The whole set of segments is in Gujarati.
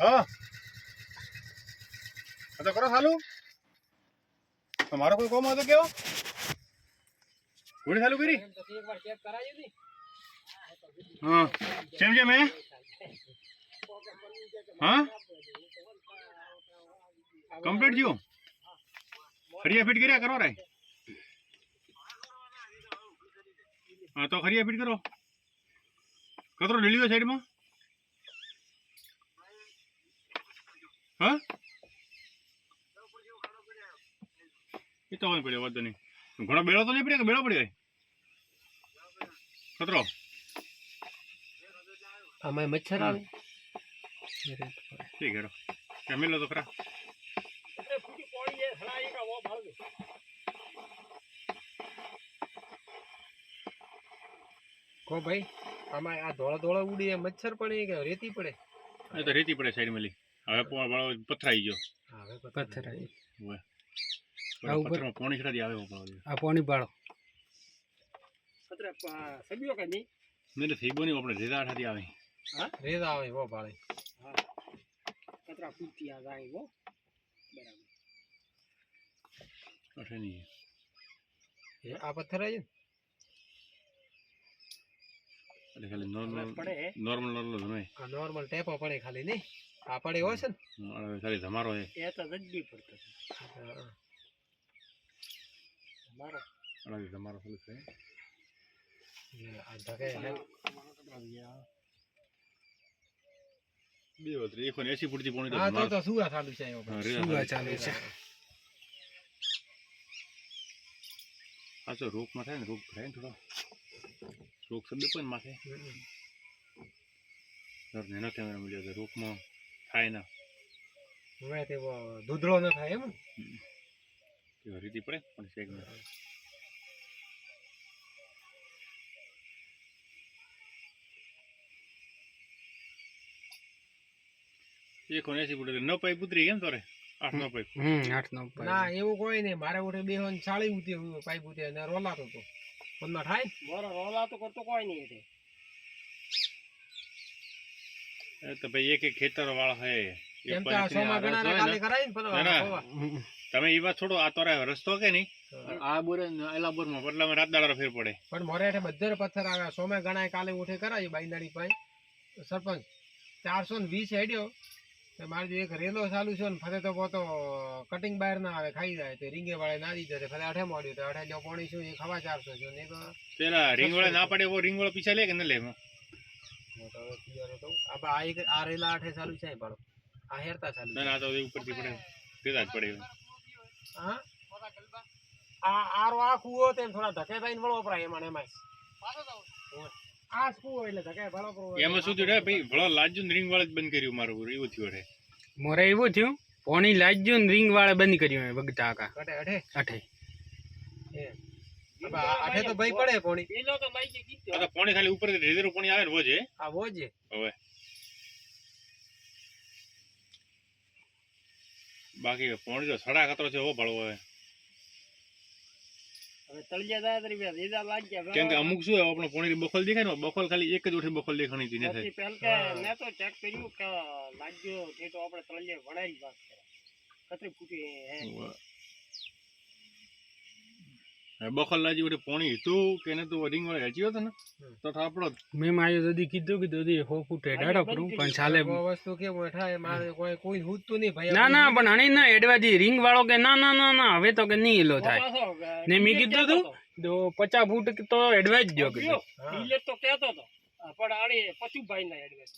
हाँ तो करो चालू તમારો કોઈ કોમ હતો કેવો ઘોડી ચાલુ કરી હા કેમ છે મેં હા કમ્પ્લીટ થયું ખડિયા ફિટ કર્યા કરો રે હા તો ખડિયા ફિટ કરો કતરો ઢીલ્યો સાઈડમાં હા એ તો હોય પડ્યો વાંધો નહીં ઘણો બેડો તો નહીં પડ્યો કે બેડો પડ્યો કતરો આમાં મચ્છર આવે ઠીક હેરો ત્યાં મેલો તો ખરા કો ભાઈ આમાં આ ધોળા ધોળા ઉડી મચ્છર પડે કે રેતી પડે એ તો રેતી પડે સાઈડ માં લી હવે પથરાઈ ગયો હવે પથરાઈ પથ્થરમાં પાણી છડાથી આવે આ પાણી પાડો સબ્યો કે નહીં નહીં થઈ બની આપણે રેતા ઠાથી આવે હા રેતા આવે વો પાડે હા કતરા કુતિયા જાય વો બરાબર અઠે નહીં એ આ પથરાઈ એટલે ખાલી નોર્મલ પડે નોર્મલ નહીં આ નોર્મલ ટેપો પડે ખાલી નહીં આ પડે હોય છે ને ખાલી ધમારો છે એ તો જડબી પડતો મારો અડાડી ધમારો ખાલી છે આ ધકે બે વતરી 180 ફૂટથી પોણી હા તો સુવા ચાલુ છે સુવા ચાલુ છે આ તો રોગમાં થાય ને રોગ થાય ને થોડો રોગ શબ્દ પણ માથે એના કેમેરા મળ્યો છે રોગમાં થાય ના હવે તે દૂધળો ન થાય એમ રીતિ પડે પણ શેકમાં 180 ફૂટ ન પાઇપ ઉતરી કેમ તોરે 8 પાઇપ 8 ના એવું કોઈ નહીં મારે ઉઠે બે હોન 40 ઉતી પાઇપ ઉતે અને રોલાતો તો પન્ના થાય મારો રોલા તો કરતો કોઈ નહીં એટલે એ તો ભાઈ એક ખેતર વાળા હે એમ તો સોમા ગણા કાલે કરાય ને પણ તમે ઈ વાત છોડો આ તોરે રસ્તો કે નહીં આ બોરે એલા બોરમાં બદલામાં રાત દાડા ફેર પડે પણ મોરે હેઠે બધે પથ્થર આવ્યા સોમા ગણાય કાલે ઉઠે કરાય બાઈનાડી પાઈ સરપંચ 420 હેડ્યો મારે એક રેલો ચાલુ છે ને ફરે તો પોતો કટિંગ બહાર ના આવે ખાઈ જાય તે રીંગે વાળે ના દીધો ફરે અઠે મોડ્યું તો અઠે જો પોણી શું એ ખવા 400 છે ને પેલા રીંગ વાળા ના પડે વો રીંગ વાળો પીછા લે કે ન લે આ રેલા અઠે ચાલુ છે પાડો આ હેરતા ચાલુ ના તો ઉપરથી પડે પેલા જ પડે હા આ આરો આ કુવો તેમ થોડા ધકે થઈને વળો પરાય એમાં એમાં આ કુવો એટલે ધકે ભળો કરો એમાં શું થયું ભાઈ ભળો લાજ્યું ને રીંગ વાળે જ બંધ કર્યું મારું એવું થયું રે મોરે એવું થયું પોણી લાજ્યું ને રીંગ વાળે બંધ કર્યું બગતા આકા અઠે અઠે અઠે એ અઠે તો ભાઈ પડે પોણી પેલો તો માઈકે કીધો આ તો પાણી ખાલી ઉપર રેદરો પાણી આવે ને વોજે આ વોજે હવે બાકી પાણી તો સડા ખતરો છે હો ભળવો હવે હવે તળિયા જાય તરી રેજા લાગ્યા કેમ કે અમુક શું આપણો પાણી બખોલ દેખાય ને બખોલ ખાલી એક જ ઉઠે બખોલ દેખાણી હતી ને થાય પહેલ કે મેં તો ચેક કર્યું કે લાગ્યો તે તો આપણે તળિયે વડાઈ વાત કરે કતરી ફૂટી હે બખોલ લાજી ઉઠે પાણી હતું કે ને તો રીંગ વાળે હજી હતો ને તો આપણો મેં માયો દદી કીધું કે દદી 100 ફૂટ ડાડો કરું પણ ચાલે વસ્તુ કેમ થાય મારે કોઈ હૂતું નહીં ભાઈ ના ના પણ હણી ના એડવાજી રીંગ વાળો કે ના ના ના ના હવે તો કે નહીં એલો થાય ને મેં કીધું તું તો 50 ફૂટ તો એડવાજ જો કીધું ઈલે તો કહેતો તો પણ આડી પચુભાઈ ના એડવાઇસ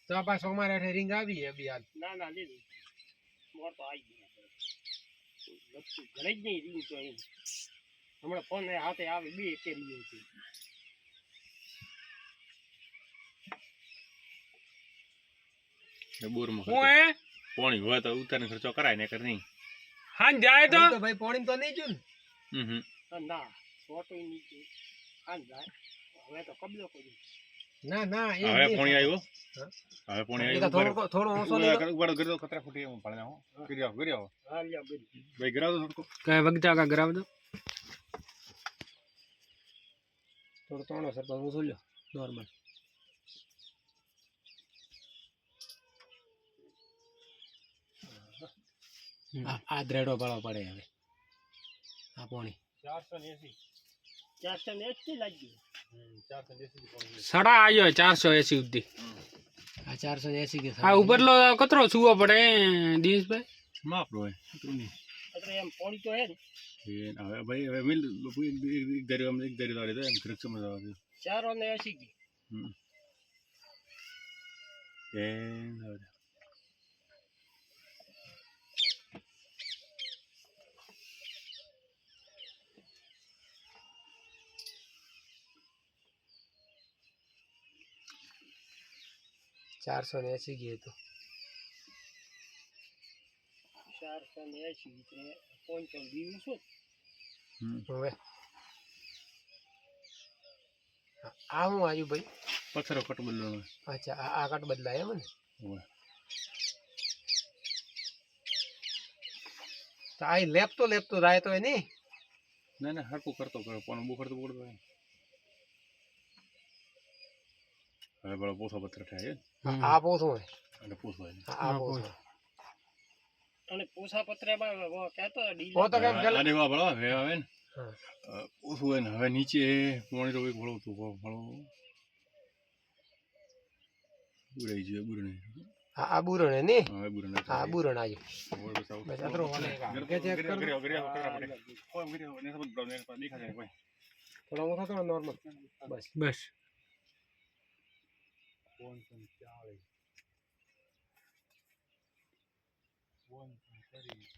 તો પાછો અમારે હેઠે રીંગ આવી અભી હાલ ના ના લીધી મોર તો આવી ગઈ લખતું ઘરે જ નહીં રીંગ તો એમ હમણાં ફોન હાથે આવે બે કે રીંગ છે બોરમાં હું હે પાણી હોય તો ઉતારને ખર્ચો કરાય ને કર નહીં હા જાય તો ભાઈ પોણી તો નહીં જોન ના ફોટો નીચે આ જાય હવે તો કબજો કરી ના ના એ હવે પાણી આવ્યો હવે પાણી આવ્યો થોડો ઓછો ઉપર ગરદો ખતરા ફૂટી હું પાણી આવો ગિરાવ હા લ્યો બી ભાઈ ગરાવ દો થોડું કઈ વગતા કા ગરાવ દો થોડો સરપંચ ઓછો લ્યો નોર્મલ આ દ્રેડો પાડવો પડે હવે આ પોણી 480 480 લાગી 480 સડા આવ્યો 480 સુધી આ 480 કે આ ઉપરલો કતરો સુવો પડે દિનેશભાઈ માપ હોય એટલું નહીં એટલે એમ પોણી તો હે ને એ હવે ભાઈ હવે મિલ એક દરી આમ એક દરી વાળી તો એમ ખર્ચ સમજ આવે 480 કી એ હવે ચારસો ને 80 ગઈ તો 480 એટલે પોઈન્ટ વ્યૂ શું હવે આ હું આવ્યું ભાઈ પથ્થરો કટ બદલવાનો અચ્છા આ કટ બદલાય એમ ને હોય તો આ લેપતો રાય તો નહીં ના ના હરકું કરતો કરો પણ બુખર તો પડતો હવે બળો પોસો પથ્થર થાય આ પોથો હોય અને પૂછવાય આ પોથો અને પોસા પત્રમાં કહેતો ડીલ ઓ તો કેમ આને વા બળો હવે આવે ને પૂછવું હોય ને હવે નીચે પોણી તો એક ભળો તો ભળો ઉડાઈ ગયો બુરણે આ બુરણ ને હવે બુરણે આ બુરણ આવ્યું ઓર બસાવ બસ અતરો વાલે કે ચેક કર કોઈ ગરિયો ને સમજ બ્રાઉન ને દેખા જાય કોઈ થોડા મોટા તો નોર્મલ બસ બસ 140 130